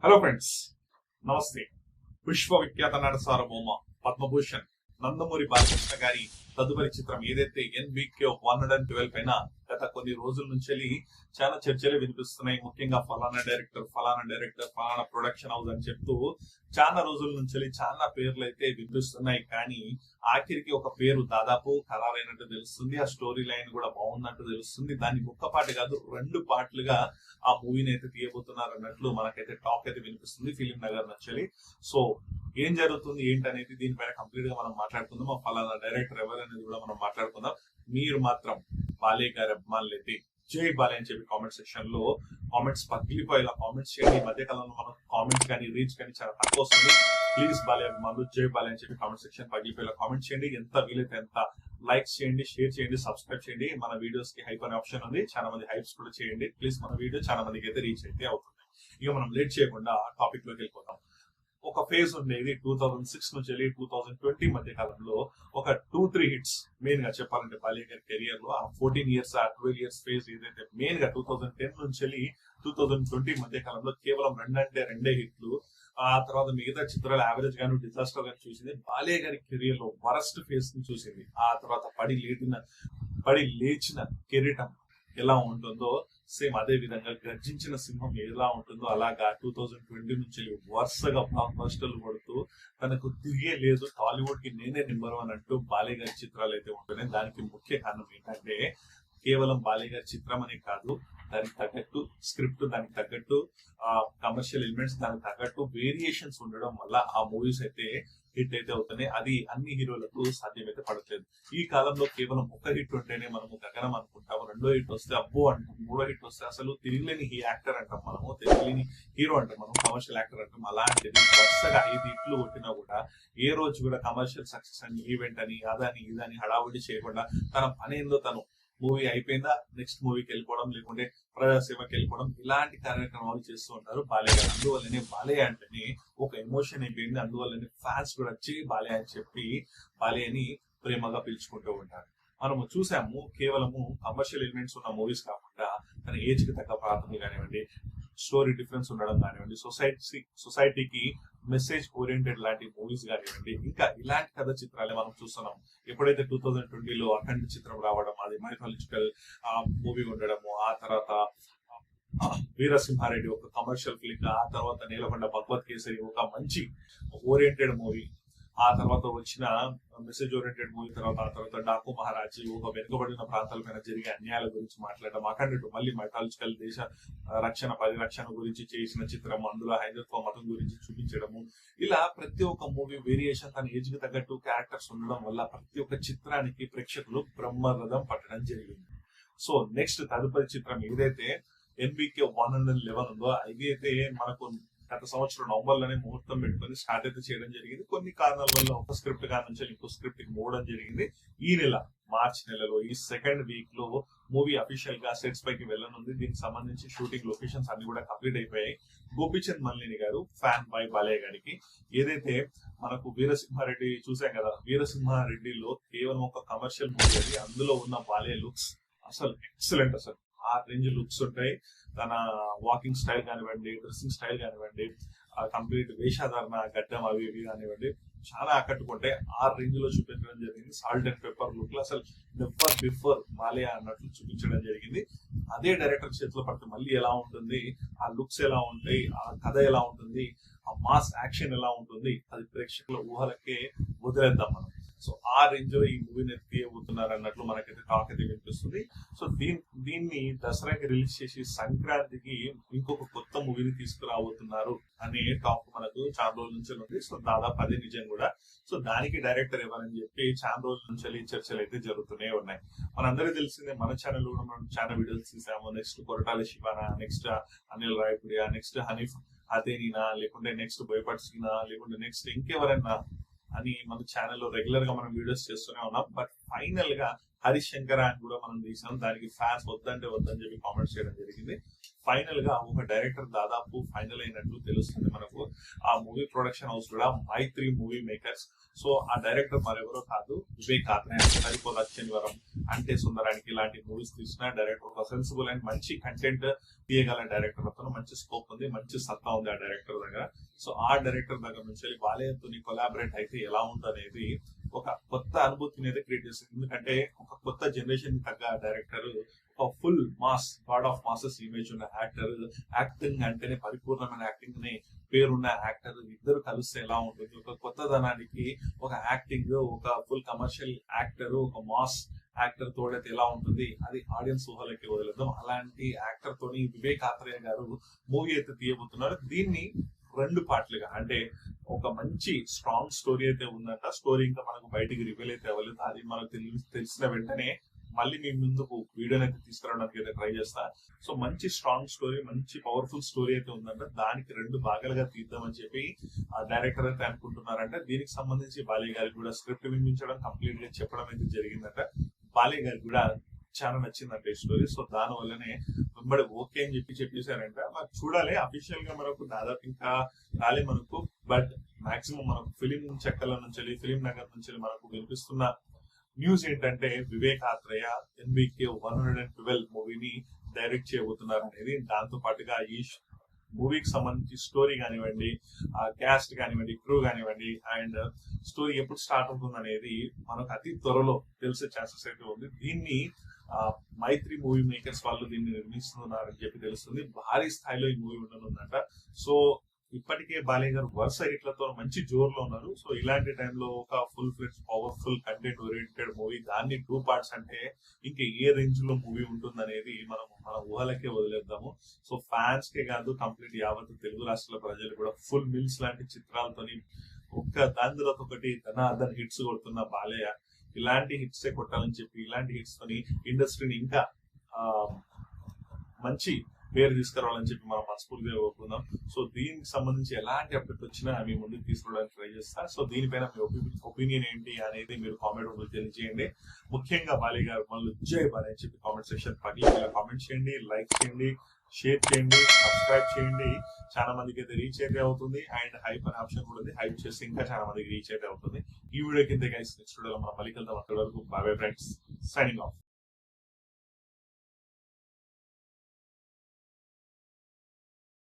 Hello friends, నమస్తే. విశ్వవిఖ్యాత నట సార్వభౌమ పద్మభూషణ్ నందమూరి బాలకృష్ణ గారి తదుపరి చిత్రం ఏదైతే NBK 112 పైన గత కొన్ని రోజుల నుంచి చాలా చర్చలు వినిపిస్తున్నాయి. ముఖ్యంగా ఫలానా డైరెక్టర్ ఫలానా ప్రొడక్షన్ హౌస్ అని చెప్తూ చాలా రోజుల నుంచి చాలా పేర్లు అయితే వినిపిస్తున్నాయి. కానీ ఆఖరికి ఒక పేరు దాదాపు ఖరారైనట్టు తెలుస్తుంది. ఆ స్టోరీ లైన్ కూడా బాగున్నట్టు తెలుస్తుంది. దాన్ని ఒక్కపాటి కాదు, 2 పార్ట్లుగా ఆ మూవీని అయితే తీయబోతున్నారు అన్నట్లు మనకైతే టాక్ అయితే వినిపిస్తుంది ఫిలిం నగర్ నుంచి. సో ఏం జరుగుతుంది ఏంటనేది దీనిపైన కంప్లీట్ గా మనం మాట్లాడుకుందాం. ఆ ఫలానా డైరెక్టర్ ఎవరు అనేది కూడా మనం మాట్లాడుకుందాం. మీరు మాత్రం బాలయ్య గారి అభిమానులు అయితే జై బాలయ్య అని చెప్పి కామెంట్ సెక్షన్ లో కామెంట్స్ పగిలిపోయేలా కామెంట్స్ చేయండి. ఈ మధ్య కాలంలో మనం కామెంట్స్ కానీ రీచ్ కానీ చాలా తక్కువ వస్తుంది. ప్లీజ్ బాలయ్య అభిమానులు జై బాలయ్య అని చెప్పి కామెంట్ సెక్షన్ పగిలిపోయేలా కామెంట్ చేయండి. ఎంత వీలైతే ఎంత లైక్స్ చేయండి, షేర్ చేయండి, సబ్స్క్రైబ్ చేయండి. మన వీడియోస్ కి హైప్ అనే ఆప్షన్ ఉంది, చాలా మంది హైప్స్ కూడా చేయండి. ప్లీజ్ మన వీడియో చాలా మందికి అయితే రీచ్ అయితే అవుతుంది. ఇక మనం లేట్ చేయకుండా టాపిక్ లోకి వెళ్ళిపోతాం. ఒక ఫేజ్ ఉండేది 2006 నుంచి 2020 మధ్య కాలంలో ఒక 2-3 హిట్స్ మెయిన్ గా చెప్పాలంటే బాలయ్య గారి కెరియర్ లో ఆ 14 ఇయర్స్ ఆ 12 ఇయర్స్ ఫేజ్ ఏదైతే మెయిన్ గా 2010 నుంచి 2020 మధ్య కాలంలో కేవలం రెండే హిట్లు. ఆ తర్వాత మిగతా చిత్రాలు యావరేజ్ గాను డిజాస్టర్ గాను చూసింది. బాలయ్య గారి కెరియర్ లో వరస్ట్ ఫేజ్ ని చూసింది. ఆ తర్వాత పడి లేచిన కిరీటం ఎలా ఉంటుందో సేమ్ అదే విధంగా గర్జించిన సింహం ఎలా ఉంటుందో అలాగా 2020 నుంచి వరుసగా బ్లాక్ బస్టర్లు కొడుతూ తనకు తిరిగే లేదు, టాలీవుడ్ కి నేనే నెంబర్ 1 అంటూ బాలయ్య గారి చిత్రాలు అయితే ఉంటున్నాయి. దానికి ముఖ్య కారణం ఏంటంటే కేవలం బాలయ్య గారి చిత్రం అనే కాదు, దానికి తగ్గట్టు స్క్రిప్ట్, దానికి తగ్గట్టు కమర్షియల్ ఎలిమెంట్స్, దానికి తగ్గట్టు వేరియేషన్స్ ఉండడం వల్ల ఆ మూవీస్ అయితే హిట్ అయితే అవుతున్నాయి. అది అన్ని హీరోలకు సాధ్యమైతే పడట్లేదు. ఈ కాలంలో కేవలం ఒక హిట్ ఉంటేనే మనము గగనం అనుకుంటాము, 2వ హిట్ వస్తే అబ్బో అంటాం, 3వ హిట్ వస్తే అసలు తిరిగిలేని యాక్టర్ అంటాం, మనము తిరిగిలేని హీరో అంటాం, మనం కమర్షియల్ యాక్టర్ అంటాం. అలాంటిది వరుసగా 5 హిట్లు కొట్టినా కూడా ఏ రోజు కూడా కమర్షియల్ సక్సెస్ అని, ఈవెంట్ అని, అదని ఇదని హడావుడి చేయకుండా తన పనేందో తను మూవీ అయిపోయిందా నెక్స్ట్ మూవీకి వెళ్ళిపోవడం, లేకుంటే ప్రజాసేవకి వెళ్ళిపోవడం, ఇలాంటి కార్యక్రమాలు చేస్తూ ఉంటారు బాలయ్య గారు. అందువల్లనే బాలయ్య అంటేనే ఒక ఎమోషన్ అయిపోయింది. అందువల్లనే ఫ్యాన్స్ కూడా వచ్చి బాలయ్య అని చెప్పి బాలయ్యని ప్రేమగా పిలుచుకుంటూ ఉంటారు. మనము చూసాము కేవలము కమర్షియల్ ఎలిమెంట్స్ ఉన్న మూవీస్ కాకుండా తన ఏజ్ కి తగ్గ ప్రాంతం కానివ్వండి, స్టోరీ డిఫరెన్స్ ఉండడం కానివ్వండి, సొసైటీకి మెసేజ్ ఓరియంటెడ్ లాంటి మూవీస్ కానివ్వండి, ఇంకా ఇలాంటి కథ చిత్రాలే మనం చూస్తున్నాం. ఎప్పుడైతే 2020లో అఖండ చిత్రం రావడం, అది మైథాలజికల్ మూవీ ఉండడము, ఆ తర్వాత వీరసింహారెడ్డి ఒక కమర్షియల్ ఫిలిం, ఆ తర్వాత నీలకొండ భగవత్ కేసరి ఒక మంచి ఓరియంటెడ్ మూవీ, ఆ తర్వాత వచ్చిన మెసేజ్ ఓరియంటెడ్ మూవీ, ఆ తర్వాత డాకు మహారాజీ ఒక వెనుకబడిన ప్రాంతాలపైన జరిగే అన్యాయాల గురించి మాట్లాడడం, అఖండ మళ్ళీ మైథాలజికల్ దేశ రక్షణ పరిరక్షణ గురించి చేసిన చిత్రం, అందులో హైందత్వ మతం గురించి చూపించడము, ఇలా ప్రతి ఒక్క మూవీ వేరియేషన్ తన ఏజ్ కి తగ్గట్టు క్యారెక్టర్స్ ఉండడం వల్ల ప్రతి ఒక్క చిత్రానికి ప్రేక్షకులు బ్రహ్మరథం పట్టడం జరిగింది. సో నెక్స్ట్ తదుపరి చిత్రం ఏదైతే NBK 111 ఉందో, ఇది అయితే మనకు గత సంవత్సరం నవంబర్ లోనే ముహూర్తం పెట్టుకుని స్టార్ట్ అయితే చేయడం జరిగింది. కొన్ని కారణాల వల్ల ఒక స్క్రిప్ట్ కారణం నుంచి ఇంకో స్క్రిప్ట్ కి మోవడం జరిగింది. ఈ నెల మార్చ్ నెలలో ఈ సెకండ్ వీక్ లో మూవీ అఫీషియల్ గా సెట్స్ పైకి వెళ్ళనుంది. దీనికి సంబంధించి షూటింగ్ లొకేషన్స్ అన్ని కూడా కంప్లీట్ అయిపోయాయి. గోపీచంద్ మల్లిని గారు ఫ్యాన్ బై బాలయ్య గారికి, ఏదైతే మనకు వీరసింహారెడ్డి చూసాం కదా, వీరసింహారెడ్డిలో కేవలం ఒక కమర్షియల్ మూవీ అది. అందులో ఉన్న బాలయ్య లుక్స్ అసలు ఎక్సలెంట్, అసలు ఆ రేంజ్ లుక్స్ ఉంటాయి. తన వాకింగ్ స్టైల్ కానివ్వండి, డ్రెస్సింగ్ స్టైల్ కానివ్వండి, కంప్లీట్ వేషధారణ, గడ్డం అవి ఇవి కానివ్వండి, చాలా ఆకట్టుకుంటే ఆ రేంజ్ లో చూపించడం జరిగింది. సాల్ట్ అండ్ పెప్పర్ లుక్ లో అసలు నెవర్ బిఫోర్ బాలయ్య అన్నట్లు చూపించడం జరిగింది. అదే డైరెక్టర్ చేతిలో పడితే మళ్ళీ ఎలా ఉంటుంది, ఆ లుక్స్ ఎలా ఉంటాయి, ఆ కథ ఎలా ఉంటుంది, ఆ మాస్ యాక్షన్ ఎలా ఉంటుంది, అది ప్రేక్షకుల ఊహలకే వదిలేద్దాం మనం. సో ఆ రేంజ్ లో ఈ మూవీని తీయబోతున్నారు అన్నట్లు మనకైతే టాక్ అయితే వినిపిస్తుంది. సో దీన్ని దసరాకి రిలీజ్ చేసి సంక్రాంతికి ఇంకొక కొత్త మూవీని తీసుకురాబోతున్నారు అనే టాక్ మనకు చాలా రోజుల నుంచి ఉంది. సో దాదాపు అదే నిజం కూడా. సో దానికి డైరెక్టర్ ఎవరని చెప్పి చాలా రోజుల నుంచి చర్చలు అయితే జరుగుతూనే ఉన్నాయి. మనందరికీ తెలిసిందే, మన ఛానల్ కూడా మనం చాలా వీడియోస్ తీసాము. నెక్స్ట్ కొరటాల శివానా, నెక్స్ట్ అనిల్ రాయపుడియా, నెక్స్ట్ హనీఫ్ అదేనీనా, లేకుంటే నెక్స్ట్ బోయపాటి సీనా, లేకుంటే నెక్స్ట్ ఇంకెవరైనా అని మన ఛానల్లో రెగ్యులర్ గా మనం వీడియోస్ చేస్తూనే ఉన్నాం. బట్ ఫైనల్ గా హరీష్ శంకర్ అని కూడా మనం తీసాం. దానికి ఫ్యాన్స్ వద్దంటే వద్దని చెప్పి కామెంట్స్ చేయడం జరిగింది. ఫైనల్ గా ఒక డైరెక్టర్ దాదాపు ఫైనల్ అయినట్లు తెలుస్తుంది మనకు. ఆ మూవీ ప్రొడక్షన్ హౌస్ కూడా మైత్రి మూవీ మేకర్స్. సో ఆ డైరెక్టర్ మరెవరో కాదు, వివేక్ ఆత్రేయ. సరిపోదా శనివారం, అంటే సుందరానికి ఇలాంటి మూవీస్ తీసిన డైరెక్టర్, ఒక సెన్సిబుల్ అండ్ మంచి కంటెంట్ తీయగల డైరెక్టర్. అతను మంచి స్కోప్ ఉంది, మంచి సత్తా ఉంది ఆ డైరెక్టర్ దగ్గర. సో ఆ డైరెక్టర్ దగ్గర నుంచి బాలయ్యతో కొలాబరేట్ అయితే ఎలా ఉంటుంది ఒక కొత్త అనుభూతిని అయితే క్రియేట్ చేస్తుంది. ఎందుకంటే ఒక కొత్త జనరేషన్ తగ్గ డైరెక్టర్, ఒక full mass, God of masses image ఉన్న యాక్టర్, యాక్టింగ్ అంటేనే పరిపూర్ణమైన యాక్టింగ్ ని పేరున్న యాక్టర్, ఇద్దరు కలిస్తే ఎలా ఉంటుంది, ఒక కొత్తదనానికి ఒక యాక్టింగ్, ఒక ఫుల్ కమర్షియల్ యాక్టర్, ఒక మాస్ యాక్టర్ తోడైతే ఎలా ఉంటుంది, అది ఆడియన్స్ ఊహలకి వదిలేద్దాం. అలాంటి యాక్టర్ తోని వివేక్ ఆత్రేయ గారు మూవీ అయితే తీయబోతున్నారు. దీన్ని 2 పార్ట్లుగా, అంటే ఒక మంచి స్ట్రాంగ్ స్టోరీ అయితే ఉందంట. స్టోరీ ఇంకా మనకు బయటికి రివీల్ అయితే అవ్వలేదు. అది మనకు తెలిసిన వెంటనే మళ్ళీ మీ ముందుకు వీడియోని అయితే తీసుకురావడానికి అయితే ట్రై చేస్తా. సో మంచి స్ట్రాంగ్ స్టోరీ, మంచి పవర్ఫుల్ స్టోరీ అయితే ఉందంట. దానికి 2 భాగాలుగా తీద్దామని చెప్పి ఆ డైరెక్టర్ అయితే అనుకుంటున్నారంటే. దీనికి సంబంధించి బాలయ్య గారికి కూడా స్క్రిప్ట్ వినిపించడం, కంప్లీట్ గా చెప్పడం అయితే జరిగిందట. బాలయ్య గారికి కూడా చాలా నచ్చిందంట ఈ స్టోరీ. సో దాని వల్లనే వెంబడి ఓకే అని చెప్పేశారంట. మరి చూడాలి, అఫీషియల్ గా మనకు దాదాపు ఇంకా రాలే మనకు. బట్ మాక్సిమం మనకు ఫిలిం చెక్కల నుంచి, ఫిలిం నగర్ నుంచి మనకు వినిపిస్తున్న న్యూస్ ఏంటంటే వివేక్ ఆత్రేయ NBK 112 మూవీని డైరెక్ట్ చేయబోతున్నారు అనేది. దాంతో పాటుగా ఈ మూవీకి సంబంధించి స్టోరీ కానివ్వండి, క్యాస్ట్ కానివ్వండి, క్రూ కానివ్వండి, అండ్ స్టోరీ ఎప్పుడు స్టార్ట్ అవుతుంది అనేది మనకు అతి త్వరలో తెలిసే ఛాన్సెస్ అయితే ఉంది. దీన్ని మైత్రి మూవీ మేకర్స్ వాళ్ళు దీన్ని నిర్మిస్తున్నారని చెప్పి తెలుస్తుంది. భారీ స్థాయిలో ఈ మూవీ ఉండనుందంట. సో ఇప్పటికే బాలయ్య గారు వరుస హిట్లతో మంచి జోరులో ఉన్నారు. సో ఇలాంటి టైంలో ఒక full fledged powerful content oriented movie, దాన్ని 2 పార్ట్స్ అంటే ఇంకా ఏ రేంజ్ లో మూవీ ఉంటుంది అనేది మన ఊహలకే వదిలేద్దాము. సో ఫ్యాన్స్ కే కాదు, కంప్లీట్ యావత్ తెలుగు రాష్ట్రాల ప్రజలు కూడా ఫుల్ మిల్స్ లాంటి చిత్రాలతోని ఒక్క దాని తర్వాత ఒకటి ధనార్దన్ హిట్స్ కొడుతున్న బాలయ్య ఇలాంటి హిట్స్ కొట్టాలని చెప్పి, ఇలాంటి హిట్స్ తోని ఇండస్ట్రీని ఇంకా మంచి పేరు తీసుకురావాలని చెప్పి మనం మనస్ఫూర్తిగా కోరుకుందాం. సో దీనికి సంబంధించి ఎలాంటి అప్డేట్ వచ్చినా మీ ముందుకు తీసుకురావడానికి ట్రై చేస్తా. సో దీనిపైన మీ ఒపీనియన్ ఏంటి అనేది మీరు కామెంట్ రూపంలో తెలియజేయండి. ముఖ్యంగా బాలయ్య గారు మళ్ళీ జై బాలయ్య అని చెప్పి కామెంట్ సెక్షన్ కామెంట్ చేయండి, లైక్ చేయండి, షేర్ చేయండి, సబ్స్క్రైబ్ చేయండి. చాలా మందికి అయితే రీచ్ అయితే అవుతుంది. అండ్ హైప్ అనే ఆప్షన్ కూడా ఉంది, హైప్ చేస్తే ఇంకా చాలా మందికి రీచ్ అయితే అవుతుంది. ఈ వీడియో కింద గైస్ నెక్స్ట్ వీడియోలో మనం మళ్ళీ వెళ్తాం. అక్కడ వరకు బాయ్ ఫ్రెండ్స్, సైనింగ్ ఆఫ్.